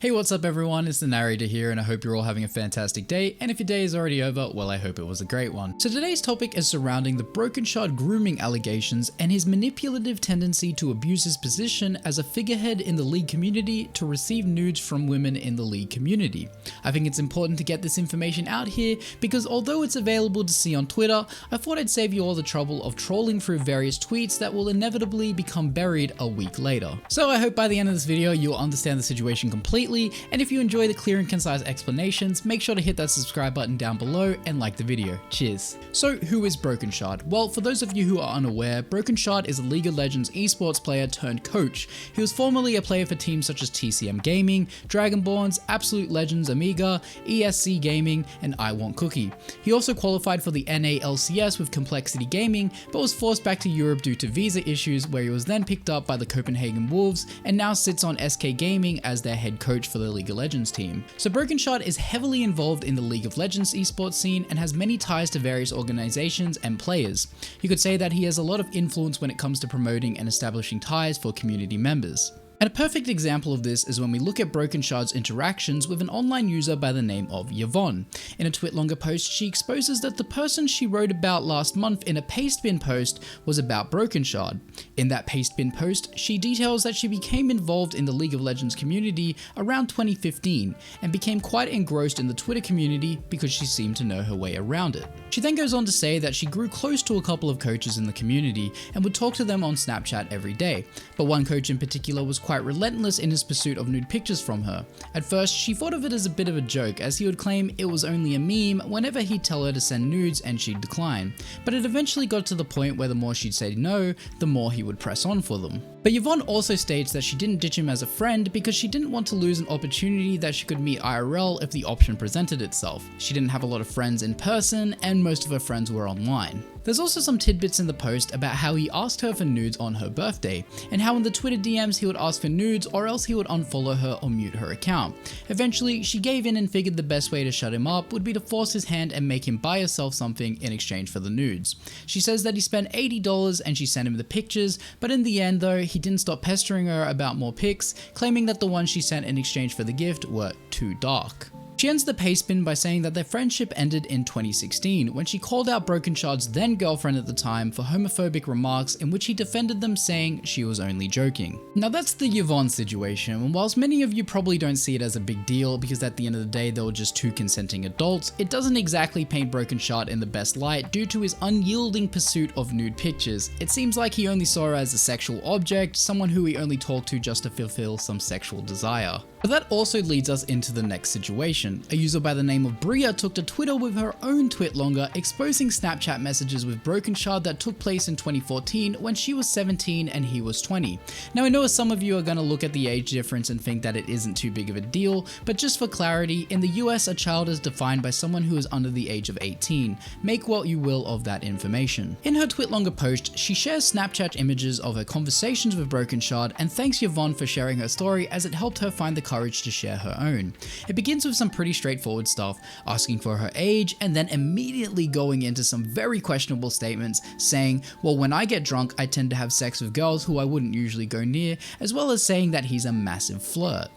Hey, what's up everyone? It's the narrator here and I hope you're all having a fantastic day, and if your day is already over, well, I hope it was a great one. So today's topic is surrounding the Brokenshard grooming allegations and his manipulative tendency to abuse his position as a figurehead in the League community to receive nudes from women in the League community. I think it's important to get this information out here because although it's available to see on Twitter, I thought I'd save you all the trouble of trolling through various tweets that will inevitably become buried a week later. So I hope by the end of this video you'll understand the situation completely, and if you enjoy the clear and concise explanations, make sure to hit that subscribe button down below and like the video. Cheers. So who is Brokenshard? Well, for those of you who are unaware, Brokenshard is a League of Legends esports player turned coach. He was formerly a player for teams such as TCM Gaming, Dragonborns, Absolute Legends Amiga, ESC Gaming, and I Want Cookie. He also qualified for the NALCS with Complexity Gaming, but was forced back to Europe due to visa issues, where he was then picked up by the Copenhagen Wolves and now sits on SK Gaming as their head coach for the League of Legends team. So Brokenshard is heavily involved in the League of Legends esports scene and has many ties to various organizations and players. You could say that he has a lot of influence when it comes to promoting and establishing ties for community members. And a perfect example of this is when we look at Brokenshard's interactions with an online user by the name of Yvonne. In a TwitLonger post, she exposes that the person she wrote about last month in a Pastebin post was about Brokenshard. In that Pastebin post, she details that she became involved in the League of Legends community around 2015 and became quite engrossed in the Twitter community because she seemed to know her way around it. She then goes on to say that she grew close to a couple of coaches in the community and would talk to them on Snapchat every day, but one coach in particular was quite relentless in his pursuit of nude pictures from her. At first, she thought of it as a bit of a joke, as he would claim it was only a meme whenever he'd tell her to send nudes and she'd decline, but it eventually got to the point where the more she'd say no, the more he would press on for them. But Yvonne also states that she didn't ditch him as a friend because she didn't want to lose an opportunity that she could meet IRL if the option presented itself. She didn't have a lot of friends in person, and most of her friends were online. There's also some tidbits in the post about how he asked her for nudes on her birthday, and how in the Twitter DMs he would ask for nudes or else he would unfollow her or mute her account. Eventually, she gave in and figured the best way to shut him up would be to force his hand and make him buy herself something in exchange for the nudes. She says that he spent $80 and she sent him the pictures, but in the end though, he didn't stop pestering her about more pics, claiming that the ones she sent in exchange for the gift were too dark. She ends the Pastebin by saying that their friendship ended in 2016 when she called out Brokenshard's then girlfriend at the time for homophobic remarks in which he defended them, saying she was only joking. Now that's the Yvonne situation, and whilst many of you probably don't see it as a big deal because at the end of the day they were just two consenting adults, it doesn't exactly paint Brokenshard in the best light due to his unyielding pursuit of nude pictures. It seems like he only saw her as a sexual object, someone who he only talked to just to fulfill some sexual desire. But that also leads us into the next situation. A user by the name of Bria took to Twitter with her own TwitLonger, exposing Snapchat messages with Brokenshard that took place in 2014 when she was 17 and he was 20. Now I know some of you are going to look at the age difference and think that it isn't too big of a deal, but just for clarity, in the US a child is defined by someone who is under the age of 18. Make what you will of that information. In her TwitLonger post, she shares Snapchat images of her conversations with Brokenshard and thanks Yvonne for sharing her story as it helped her find the courage to share her own. It begins with some pretty straightforward stuff, asking for her age and then immediately going into some very questionable statements saying, well, when I get drunk I tend to have sex with girls who I wouldn't usually go near, as well as saying that he's a massive flirt.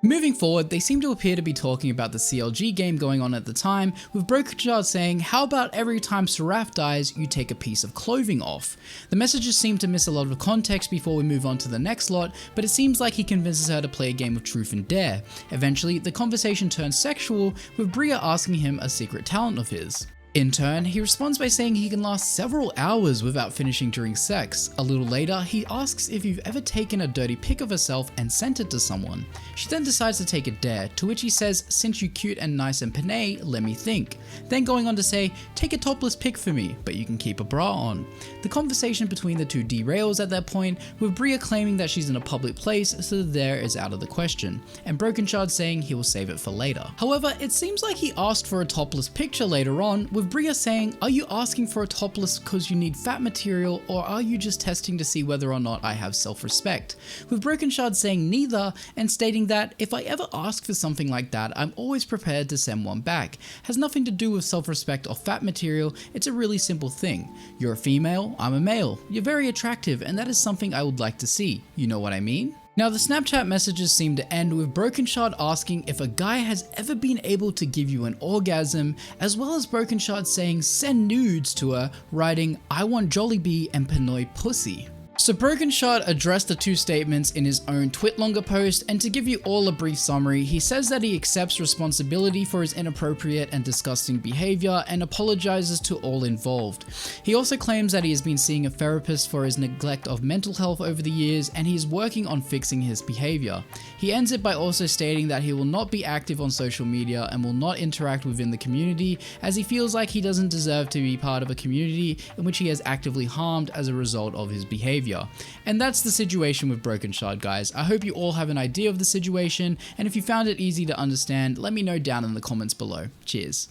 Moving forward, they seem to appear to be talking about the CLG game going on at the time, with Brokenshard saying, how about every time Seraph dies, you take a piece of clothing off? The messages seem to miss a lot of context before we move on to the next lot, but it seems like he convinces her to play a game of truth and dare. Eventually, the conversation turns sexual, with Bria asking him a secret talent of his. In turn, he responds by saying he can last several hours without finishing during sex. A little later, he asks if you've ever taken a dirty pic of herself and sent it to someone. She then decides to take a dare, to which he says, since you cute and nice and panay, let me think. Then going on to say, take a topless pic for me, but you can keep a bra on. The conversation between the two derails at that point, with Bria claiming that she's in a public place, so the dare is out of the question, and Brokenshard saying he will save it for later. However, it seems like he asked for a topless picture later on, with Bria saying, are you asking for a topless because you need fat material, or are you just testing to see whether or not I have self-respect? With Brokenshard saying neither, and stating that if I ever ask for something like that, I'm always prepared to send one back. Has nothing to do with self-respect or fat material, it's a really simple thing. You're a female, I'm a male. You're very attractive, and that is something I would like to see. You know what I mean? Now, the Snapchat messages seem to end with Brokenshard asking if a guy has ever been able to give you an orgasm, as well as Brokenshard saying send nudes to her, writing I want Jollibee and Pinoy pussy. So Brokenshard addressed the two statements in his own TwitLonger post, and to give you all a brief summary, he says that he accepts responsibility for his inappropriate and disgusting behavior and apologizes to all involved. He also claims that he has been seeing a therapist for his neglect of mental health over the years, and he is working on fixing his behavior. He ends it by also stating that he will not be active on social media and will not interact within the community, as he feels like he doesn't deserve to be part of a community in which he has actively harmed as a result of his behavior. And that's the situation with Brokenshard, guys. I hope you all have an idea of the situation, and if you found it easy to understand, let me know down in the comments below. Cheers.